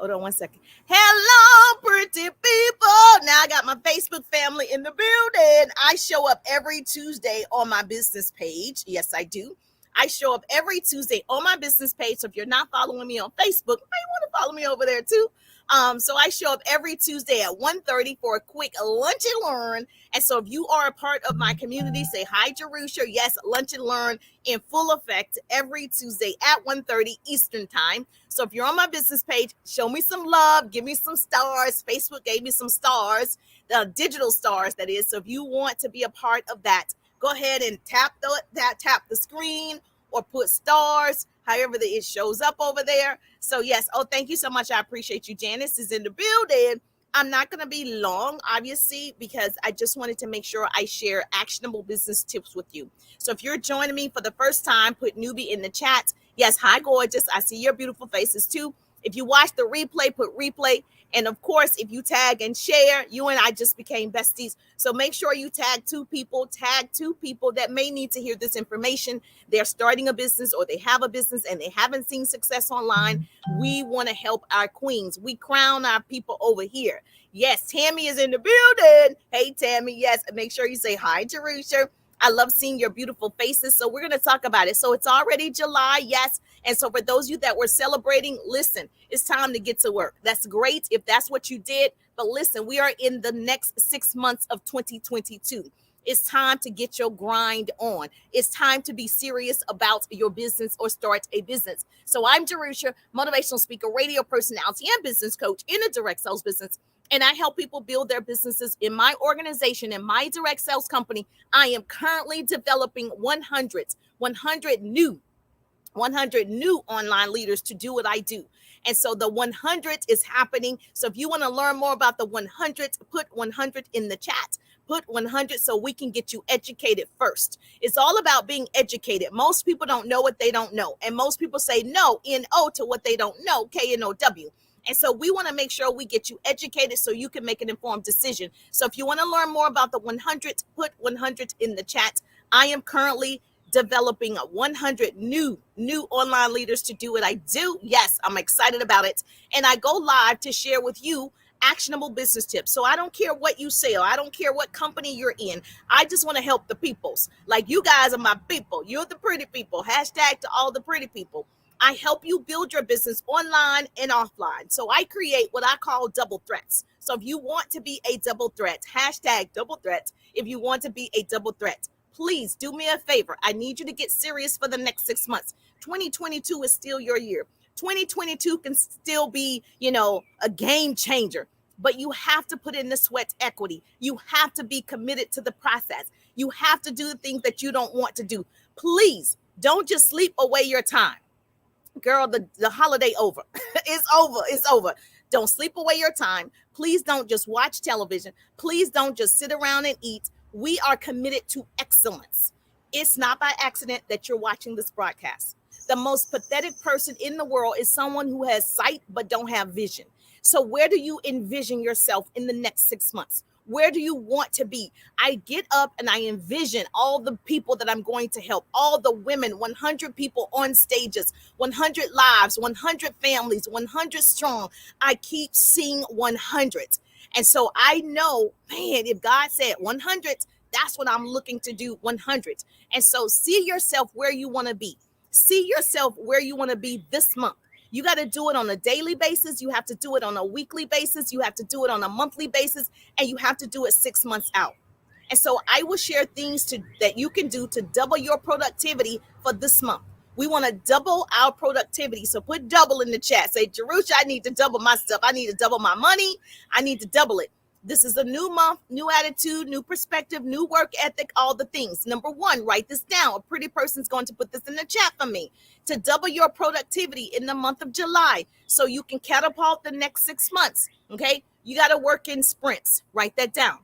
Hold on 1 second. Hello, pretty people. Now I got my Facebook family in the building. I show up every Tuesday on my business page. Yes, I do. I show up every Tuesday on my business page. So if you're not following me on Facebook, you might want to follow me over there too. So I show up every Tuesday at 1:30 for a quick lunch and learn. And so if you are a part of my community, say hi, Jerusha. Yes, lunch and learn in full effect every Tuesday at 1:30 Eastern time. So if you're on my business page, show me some love, give me some stars. Facebook gave me some stars, the digital stars, that is. So if you want to be a part of that, go ahead and tap the screen or put stars, however it shows up over there. So yes, thank you so much. I appreciate you. Janice is in the building. I'm not going to be long, obviously, because I just wanted to make sure I share actionable business tips with you. So if you're joining me for the first time, put newbie in the chat. Yes, hi, gorgeous. I see your beautiful faces too. If you watch the replay, put replay. And of course, if you tag and share, you and I just became besties. So make sure you tag two people that may need to hear this information. They're starting a business or they have a business and they haven't seen success online. We want to help our queens. We crown our people over here. Yes, Tammy is in the building. Hey, Tammy. Yes, make sure you say hi, Jerusha. I love seeing your beautiful faces. So we're going to talk about it. So it's already July. Yes. And so for those of you that were celebrating, listen, it's time to get to work. That's great if that's what you did. But listen, we are in the next 6 months of 2022. It's time to get your grind on. It's time to be serious about your business or start a business. So I'm Jerusha, motivational speaker, radio personality, and business coach in a direct sales business. And I help people build their businesses in my organization, in my direct sales company. I am currently developing 100 new online leaders to do what I do. And so the 100 is happening. So if you want to learn more about the 100, put 100 in the chat. Put 100 so we can get you educated first. It's all about being educated. Most people don't know what they don't know. And most people say no, N-O, to what they don't know, K-N-O-W. And so we want to make sure we get you educated so you can make an informed decision. So if you want to learn more about the 100, put 100 in the chat. I am currently developing 100 new online leaders to do what I do. Yes, I'm excited about it. And I go live to share with you actionable business tips. So I don't care what you sell. I don't care what company you're in. I just want to help the peoples. Like, you guys are my people. You're the pretty people. Hashtag to all the pretty people. I help you build your business online and offline. So I create what I call double threats. So if you want to be a double threat, hashtag double threat. If you want to be a double threat, please do me a favor. I need you to get serious for the next 6 months. 2022 is still your year. 2022 can still be, a game changer, but you have to put in the sweat equity. You have to be committed to the process. You have to do the things that you don't want to do. Please don't just sleep away your time. Girl, the holiday over. It's over. Don't sleep away your time. Please don't just watch television. Please don't just sit around and eat. We are committed to excellence. It's not by accident that you're watching this broadcast. The most pathetic person in the world is someone who has sight but don't have vision. So where do you envision yourself in the next 6 months? Where do you want to be? I get up and I envision all the people that I'm going to help, all the women, 100 people on stages, 100 lives, 100 families, 100 strong. I keep seeing 100. And so I know, man, if God said 100, that's what I'm looking to do, 100. And so see yourself where you want to be. See yourself where you want to be this month. You got to do it on a daily basis. You have to do it on a weekly basis. You have to do it on a monthly basis, and you have to do it 6 months out. And so I will share things that you can do to double your productivity for this month. We want to double our productivity. So put double in the chat. Say, Jerusha, I need to double my stuff. I need to double my money. I need to double it. This is a new month, new attitude, new perspective, new work ethic, all the things. Number one, write this down. A pretty person's going to put this in the chat for me. To double your productivity in the month of July so you can catapult the next 6 months, okay? You got to work in sprints. Write that down.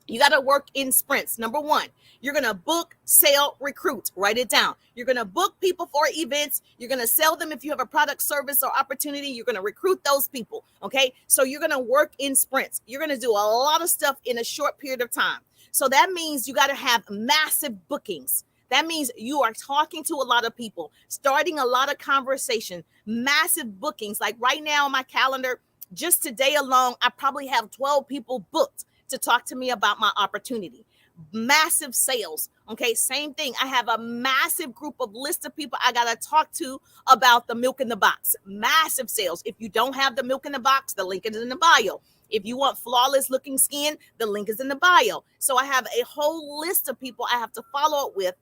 You got to work in sprints. Number one, you're going to book, sell, recruit. Write it down. You're going to book people for events. You're going to sell them if you have a product, service, or opportunity. You're going to recruit those people, okay? So you're going to work in sprints. You're going to do a lot of stuff in a short period of time. So that means you got to have massive bookings. That means you are talking to a lot of people, starting a lot of conversation, massive bookings. Like right now on my calendar, just today alone, I probably have 12 people booked to talk to me about my opportunity. Massive sales. Okay, same thing. I have a massive group of list of people I got to talk to about the milk in the box. Massive sales. If you don't have the milk in the box, the link is in the bio. If you want flawless looking skin, the link is in the bio. So I have a whole list of people I have to follow up with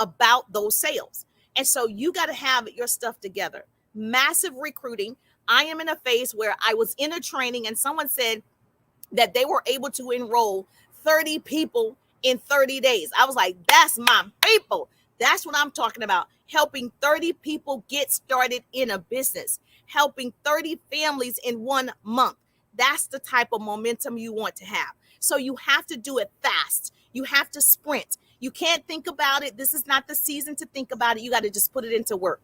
about those sales. And so you got to have your stuff together. Massive recruiting. I am in a phase where I was in a training and someone said that they were able to enroll 30 people in 30 days. I was like, that's my people. That's what I'm talking about. Helping 30 people get started in a business, helping 30 families in 1 month. That's the type of momentum you want to have. So you have to do it fast. You have to sprint. You can't think about it. This is not the season to think about it. You got to just put it into work.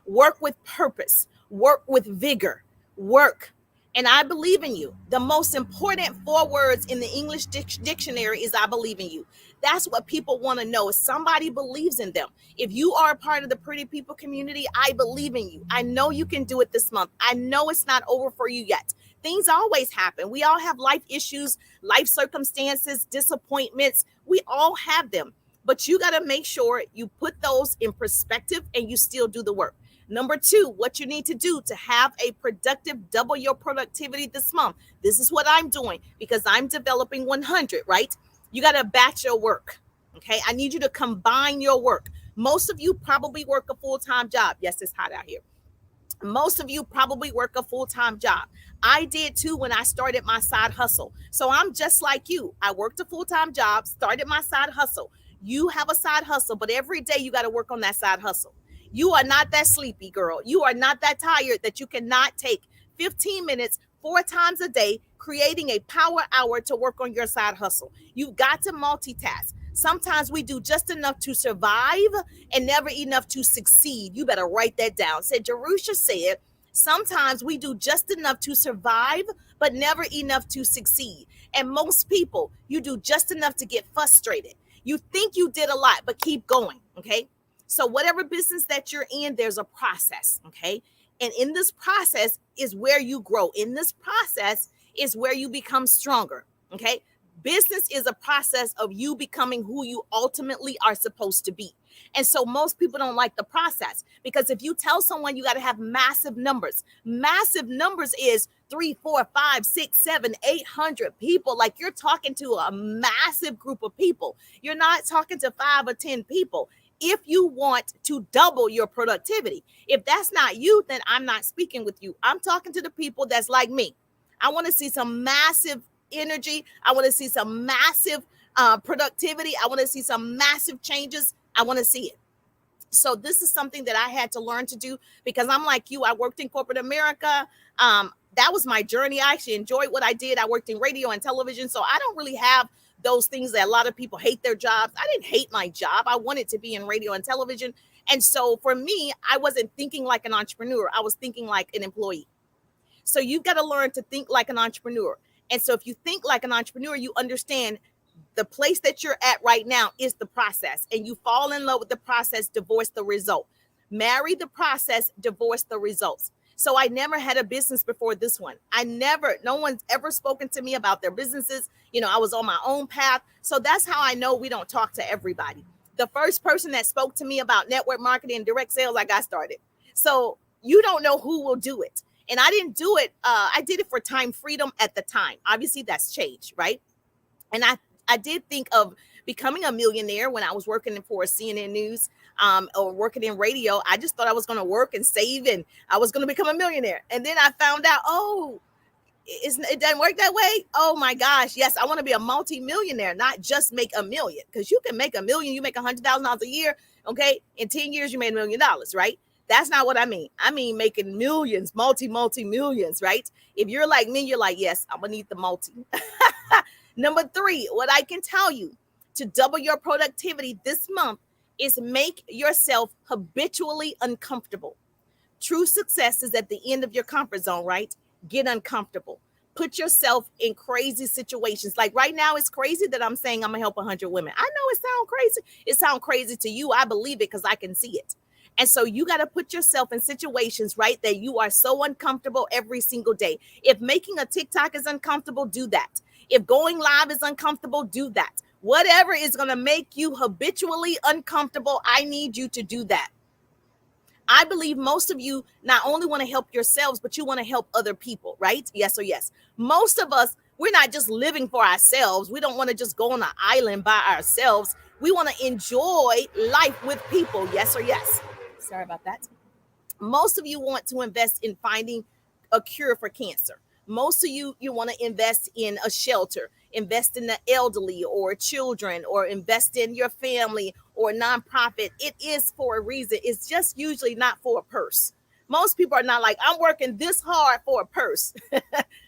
Work with purpose. Work with vigor. Work. And I believe in you. The most important 4 words in the English dictionary is I believe in you. That's what people want to know. If somebody believes in them. If you are a part of the Pretty People community, I believe in you. I know you can do it this month. I know it's not over for you yet. Things always happen. We all have life issues, life circumstances, disappointments. We all have them. But you got to make sure you put those in perspective and you still do the work. Number 2, what you need to do to have a productive, double your productivity this month. This is what I'm doing because I'm developing 100, right? You got to batch your work. Okay. I need you to combine your work. Most of you probably work a full-time job. Yes, it's hot out here. Most of you probably work a full-time job. I did too when I started my side hustle. So I'm just like you. I worked a full-time job, started my side hustle. You have a side hustle, but every day you got to work on that side hustle. You are not that sleepy, girl. You are not that tired that you cannot take 15 minutes 4 times a day, creating a power hour to work on your side hustle. You've got to multitask. Sometimes we do just enough to survive and never enough to succeed. You better write that down. Said Jerusha said, sometimes we do just enough to survive, but never enough to succeed. And most people, you do just enough to get frustrated. You think you did a lot, but keep going, okay? So whatever business that you're in, there's a process, okay? And in this process is where you grow. In this process is where you become stronger, okay? Business is a process of you becoming who you ultimately are supposed to be. And so most people don't like the process because if you tell someone you got to have massive numbers is 3, 4, 5, 6, 7, 800 people. Like you're talking to a massive group of people. You're not talking to 5 or 10 people. If you want to double your productivity, if that's not you, then I'm not speaking with you. I'm talking to the people that's like me. I want to see some massive energy. I want to see some massive productivity. I want to see some massive changes. I want to see it. So this is something that I had to learn to do because I'm like you. I worked in corporate America. That was my journey. I actually enjoyed what I did. I worked in radio and television. So I don't really have those things that a lot of people hate their jobs. I didn't hate my job. I wanted to be in radio and television. And so for me, I wasn't thinking like an entrepreneur. I was thinking like an employee. So you've got to learn to think like an entrepreneur. And so if you think like an entrepreneur, you understand the place that you're at right now is the process. And you fall in love with the process, divorce the result. Marry the process, divorce the results. So I never had a business before this one. No one's ever spoken to me about their businesses. I was on my own path. So that's how I know we don't talk to everybody. The first person that spoke to me about network marketing and direct sales, I got started. So you don't know who will do it. And I didn't do it. I did it for time freedom at the time. Obviously that's changed, right? And I did think of becoming a millionaire when I was working for CNN News or working in radio. I just thought I was going to work and save and I was going to become a millionaire. And then I found out, it doesn't work that way. Oh my gosh. Yes. I want to be a multi-millionaire, not just make a million, because you can make a million. You make $100,000 a year. Okay. In 10 years, you made $1 million, right? That's not what I mean. I mean, making millions, multi-millions, right? If you're like me, you're like, yes, I'm going to need the multi. Number 3, what I can tell you to double your productivity this month is make yourself habitually uncomfortable. True success is at the end of your comfort zone, right? Get uncomfortable. put yourself in crazy situations. Like right now, it's crazy that I'm saying I'm gonna help 100 women. I know it sounds crazy. It sounds crazy to you. I believe it because I can see it. And so you got to put yourself in situations, right, that you are so uncomfortable every single day. If making a TikTok is uncomfortable, do that. If going live is uncomfortable, do that. Whatever is going to make you habitually uncomfortable, I need you to do that. I believe most of you not only want to help yourselves, but you want to help other people, right? Yes or yes. Most of us, we're not just living for ourselves. We don't want to just go on an island by ourselves. We want to enjoy life with people. Yes or yes. Sorry about that. Most of you want to invest in finding a cure for cancer. Most of you want to invest in a shelter, invest in the elderly or children, or invest in your family or nonprofit. It is for a reason. It's just usually not for a purse. Most people are not like, I'm working this hard for a purse.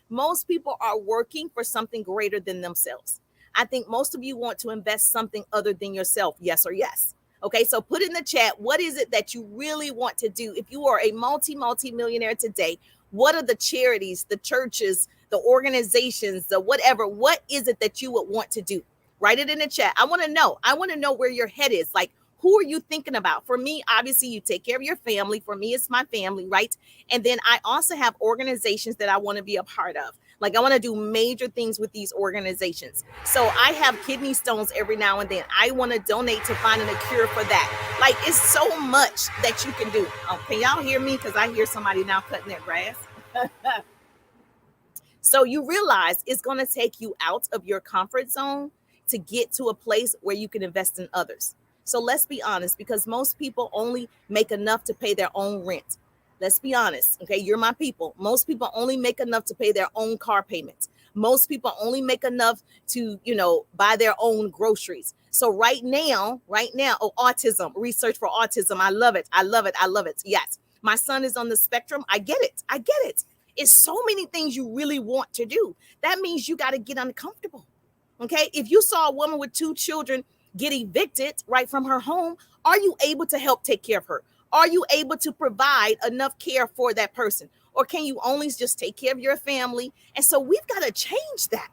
Most people are working for something greater than themselves. I think most of you want to invest something other than yourself. Yes or yes. Okay, so put in the chat, what is it that you really want to do? If you are a multi-millionaire today, what are the charities, the churches, the organizations, the whatever, what is it that you would want to do? Write it in the chat. I want to know. I want to know where your head is. Like, who are you thinking about? For me, obviously, you take care of your family. For me, it's my family, right? And then I also have organizations that I want to be a part of. Like I want to do major things with these organizations. So I have kidney stones every now and then. I want to donate to finding a cure for that. Like it's so much that you can do. Oh, can y'all hear me? Because I hear somebody now cutting their grass. So you realize it's going to take you out of your comfort zone to get to a place where you can invest in others. So let's be honest, because most people only make enough to pay their own rent. Let's be honest. Okay, you're my people. Most people only make enough to pay their own car payments. Most people only make enough to, buy their own groceries. So right now, autism, research for autism. I love it. I love it. I love it. Yes. My son is on the spectrum. I get it. I get it. It's so many things you really want to do. That means you got to get uncomfortable. Okay. If you saw a woman with 2 children get evicted right from her home, are you able to help take care of her? Are you able to provide enough care for that person? Or can you only just take care of your family? And so we've got to change that.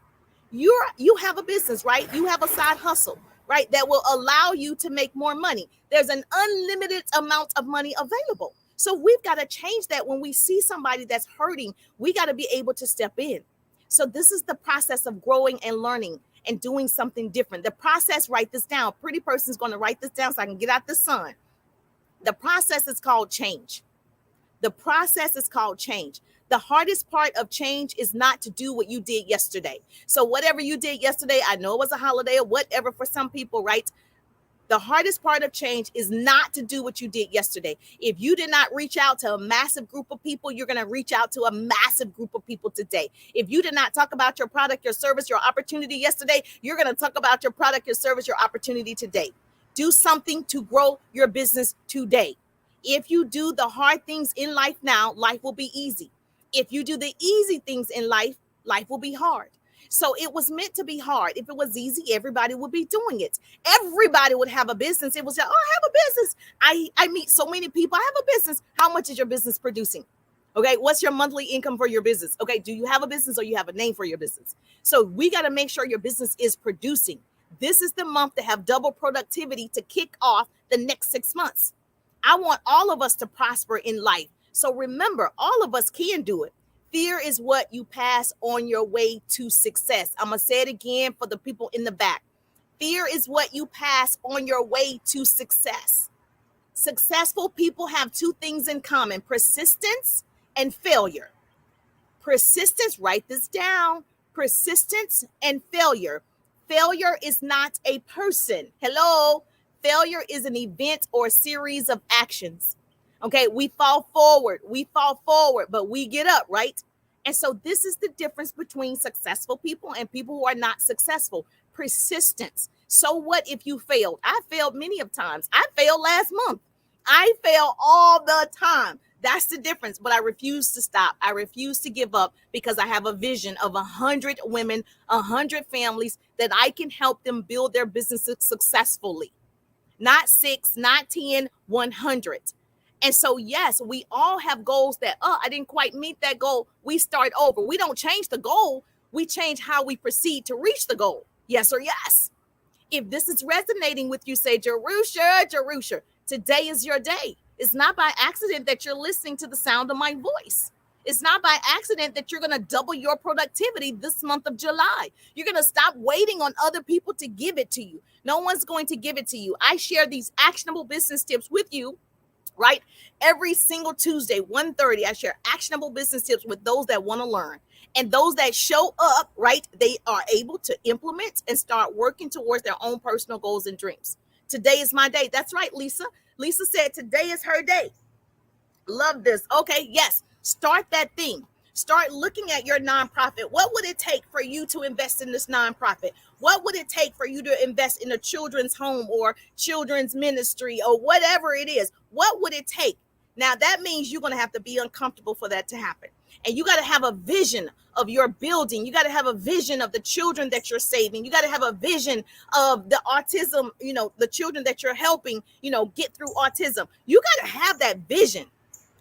You have a business, right? You have a side hustle, right? That will allow you to make more money. There's an unlimited amount of money available. So we've got to change that. When we see somebody that's hurting, we got to be able to step in. So this is the process of growing and learning and doing something different. The process, write this down. Pretty person's going to write this down so I can get out the sun. The process is called change. The process is called change. The hardest part of change is not to do what you did yesterday. So whatever you did yesterday, I know it was a holiday or whatever for some people, right? The hardest part of change is not to do what you did yesterday. If you did not reach out to a massive group of people, you're going to reach out to a massive group of people today. If you did not talk about your product, your service, your opportunity yesterday, you're going to talk about your product, your service, your opportunity today. Do something to grow your business today. If you do the hard things in life now, life will be easy. If you do the easy things in life, life will be hard. So it was meant to be hard. If it was easy, everybody would be doing it. Everybody would have a business. It was just, I have a business. I meet so many people. I have a business. How much is your business producing? Okay, what's your monthly income for your business? Okay, do you have a business or you have a name for your business? So we got to make sure your business is producing. This is the month to have double productivity to kick off the next 6 months. I want all of us to prosper in life. So remember, all of us can do it. Fear is what you pass on your way to success. I'm going to say it again for the people in the back. Fear is what you pass on your way to success. Successful people have 2 things in common: persistence and failure. Persistence, write this down. Persistence and failure. Failure is not a person. Hello. Failure is an event or a series of actions. Okay, we fall forward, but we get up, right? And so this is the difference between successful people and people who are not successful. Persistence. So what if you failed? I failed many of times. I failed last month. I fail all the time. That's the difference. But I refuse to stop. I refuse to give up because I have a vision of 100 women, 100 families that I can help them build their businesses successfully. Not 6, not 10, 100. And so, yes, we all have goals that, I didn't quite meet that goal. We start over. We don't change the goal. We change how we proceed to reach the goal. Yes or yes. If this is resonating with you, say, Jerusha, Jerusha, today is your day. It's not by accident that you're listening to the sound of my voice. It's not by accident that you're going to double your productivity this month of July. You're going to stop waiting on other people to give it to you. No one's going to give it to you. I share these actionable business tips with you, right? Every single Tuesday, 1:30, I share actionable business tips with those that want to learn. And those that show up, right, they are able to implement and start working towards their own personal goals and dreams. Today is my day. That's right, Lisa. Lisa said today is her day. Love this. Okay, yes. Start that thing. Start looking at your nonprofit. What would it take for you to invest in this nonprofit? What would it take for you to invest in a children's home or children's ministry or whatever it is? What would it take? Now, that means you're going to have to be uncomfortable for that to happen. And you got to have a vision of your building. You got to have a vision of the children that you're saving. You got to have a vision of the autism, the children that you're helping, get through autism. You got to have that vision.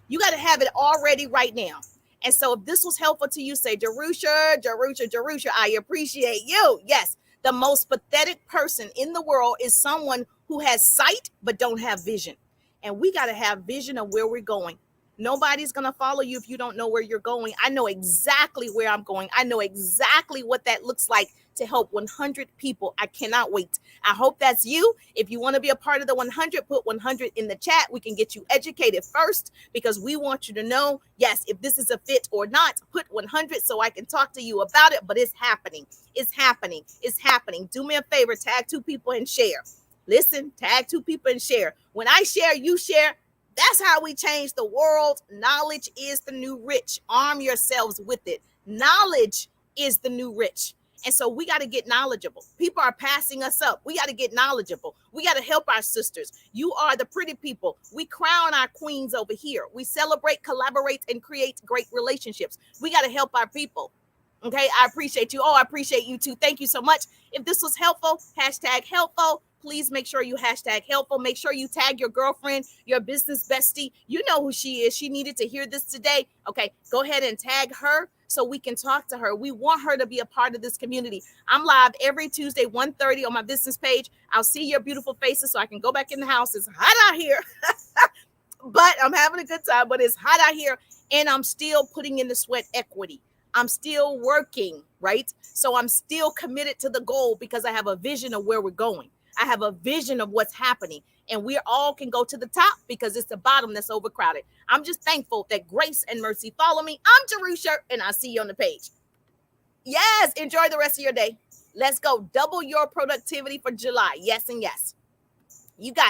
You got to have it already right now. And so if this was helpful to you, say, Jerusha, Jerusha, Jerusha, I appreciate you. Yes, the most pathetic person in the world is someone who has sight but don't have vision. And we got to have vision of where we're going. Nobody's going to follow you if you don't know where you're going. I know exactly where I'm going. I know exactly what that looks like to help 100 people. I cannot wait. I hope that's you. If you want to be a part of the 100, put 100 in the chat. We can get you educated first because we want you to know, yes, if this is a fit or not, put 100 so I can talk to you about it. But it's happening. It's happening. It's happening. Do me a favor, tag 2 people and share. Listen, tag 2 people and share. When I share, you share. That's how we change the world. Knowledge is the new rich. Arm yourselves with it. Knowledge is the new rich. And so we got to get knowledgeable. People are passing us up. We got to get knowledgeable. We got to help our sisters. You are the pretty people. We crown our queens over here. We celebrate, collaborate, and create great relationships. We got to help our people. Okay, I appreciate you. Oh, I appreciate you too. Thank you so much. If this was helpful, hashtag helpful. Please make sure you hashtag helpful. Make sure you tag your girlfriend, your business bestie. You know who she is. She needed to hear this today. Okay, go ahead and tag her so we can talk to her. We want her to be a part of this community. I'm live every Tuesday, 1:30 on my business page. I'll see your beautiful faces so I can go back in the house. It's hot out here, but I'm having a good time, but it's hot out here and I'm still putting in the sweat equity. I'm still working, right? So I'm still committed to the goal because I have a vision of where we're going. I have a vision of what's happening and we all can go to the top because it's the bottom that's overcrowded. I'm just thankful that grace and mercy follow me. I'm Jerusha and I'll see you on the page. Yes, enjoy the rest of your day. Let's go. Double your productivity for July. Yes and yes. You got